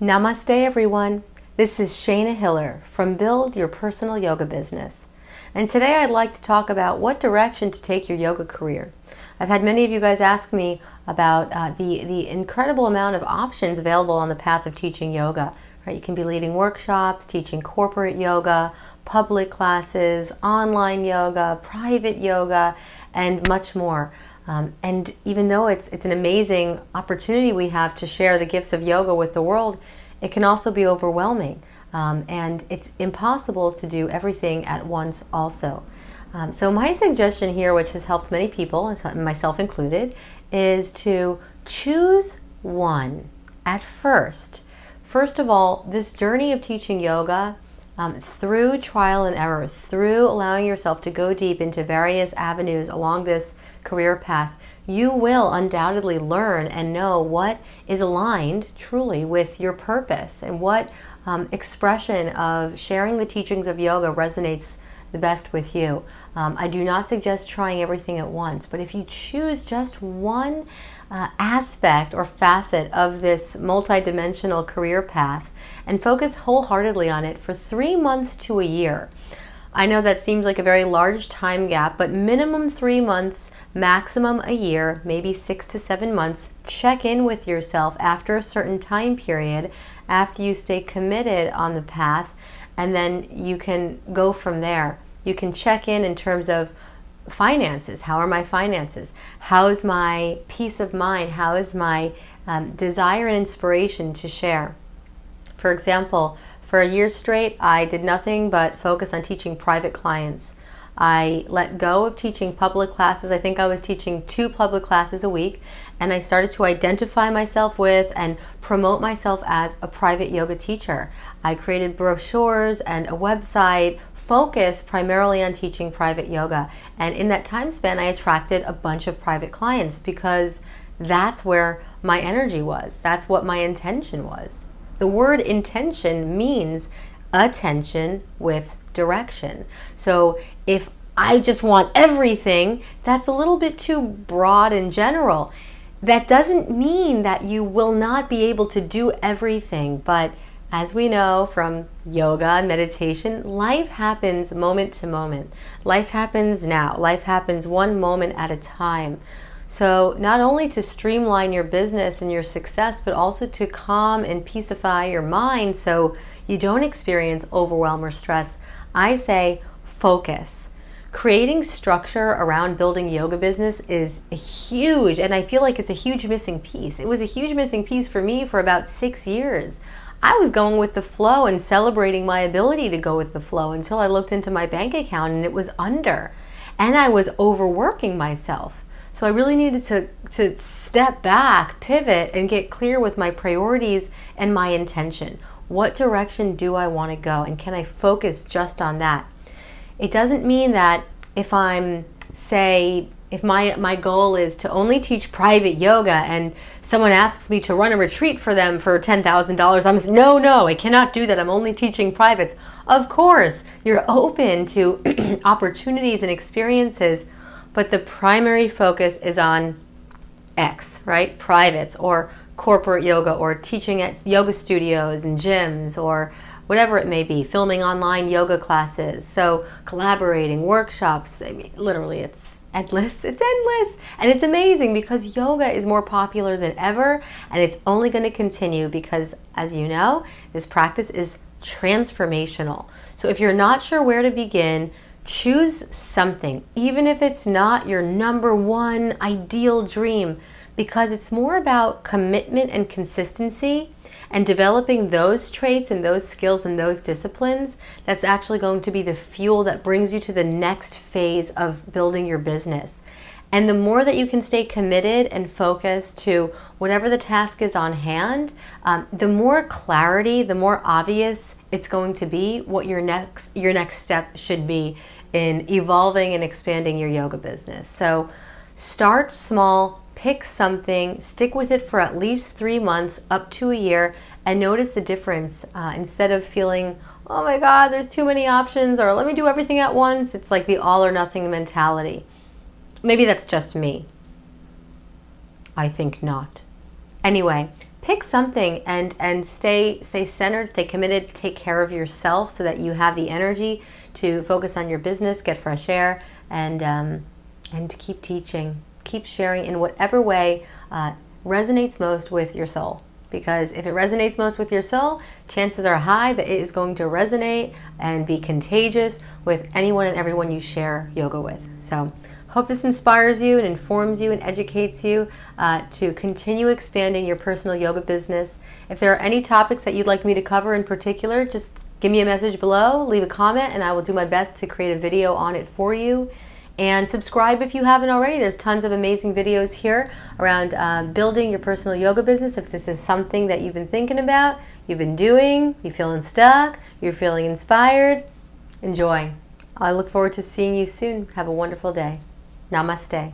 Namaste everyone, this is Shayna Hiller from Build Your Personal Yoga Business. And today I'd like to talk about what direction to take your yoga career. I've had many of you guys ask me about the incredible amount of options available on the path of teaching yoga. Right? You can be leading workshops, teaching corporate yoga, public classes, online yoga, private yoga, and much more. And even though it's an amazing opportunity we have to share the gifts of yoga with the world, it can also be overwhelming. And it's impossible to do everything at once also. So my suggestion here, which has helped many people, myself included, is to choose one at first. First of all, this journey of teaching yoga, through trial and error, through allowing yourself to go deep into various avenues along this career path, you will undoubtedly learn and know what is aligned truly with your purpose and what expression of sharing the teachings of yoga resonates the best with you. I do not suggest trying everything at once, but if you choose just one aspect or facet of this multidimensional career path and focus wholeheartedly on it for 3 months to a year. I know that seems like a very large time gap, but minimum 3 months, maximum a year, maybe 6 to 7 months. Check in with yourself after a certain time period, after you stay committed on the path, and then you can go from there. You can check in terms of finances. How are my finances? How's my peace of mind? How is my desire and inspiration to share? For example, for a year straight, I did nothing but focus on teaching private clients. I let go of teaching public classes. I think I was teaching 2 public classes a week, and I started to identify myself with and promote myself as a private yoga teacher. I created brochures and a website focused primarily on teaching private yoga. And in that time span, I attracted a bunch of private clients because that's where my energy was. That's what my intention was. The word intention means attention with direction. So if I just want everything, that's a little bit too broad and general. That doesn't mean that you will not be able to do everything, but as we know from yoga and meditation, life happens moment to moment. Life happens now. Life happens one moment at a time. So not only to streamline your business and your success, but also to calm and peacify your mind so you don't experience overwhelm or stress, I say focus. Creating structure around building yoga business is huge, and I feel like it's a huge missing piece. It was a huge missing piece for me for about 6 years. I was going with the flow and celebrating my ability to go with the flow until I looked into my bank account and it was under. And I was overworking myself. So I really needed to step back, pivot, and get clear with my priorities and my intention. What direction do I want to go? And can I focus just on that? It doesn't mean that if I'm, say, if my goal is to only teach private yoga and someone asks me to run a retreat for them for $10,000, I'm just, no, I cannot do that. I'm only teaching privates. Of course, you're open to opportunities and experiences, but the primary focus is on X, right? Privates or corporate yoga or teaching at yoga studios and gyms or whatever it may be, filming online yoga classes. So collaborating, workshops, I mean, literally it's endless. It's endless. And it's amazing because yoga is more popular than ever, and it's only going to continue because, as you know, this practice is transformational. So if you're not sure where to begin, choose something, even if it's not your number one ideal dream, because it's more about commitment and consistency and developing those traits and those skills and those disciplines that's actually going to be the fuel that brings you to the next phase of building your business. And the more that you can stay committed and focused to whatever the task is on hand, the more clarity, the more obvious it's going to be what your next step should be in evolving and expanding your yoga business. So start small, pick something, stick with it for at least 3 months up to a year, and notice the difference. Instead of feeling, oh my God, there's too many options, or let me do everything at once. It's like the all or nothing mentality. Maybe that's just me. I think not. Anyway, pick something and stay centered, stay committed, take care of yourself so that you have the energy to focus on your business, get fresh air, and to keep teaching, keep sharing in whatever way resonates most with your soul. Because if it resonates most with your soul, chances are high that it is going to resonate and be contagious with anyone and everyone you share yoga with. So hope this inspires you and informs you and educates you to continue expanding your personal yoga business. If there are any topics that you'd like me to cover in particular, just give me a message below, leave a comment, and I will do my best to create a video on it for you. And subscribe if you haven't already. There's tons of amazing videos here around building your personal yoga business. If this is something that you've been thinking about, you've been doing, you're feeling stuck, you're feeling inspired, enjoy. I look forward to seeing you soon. Have a wonderful day. Namaste.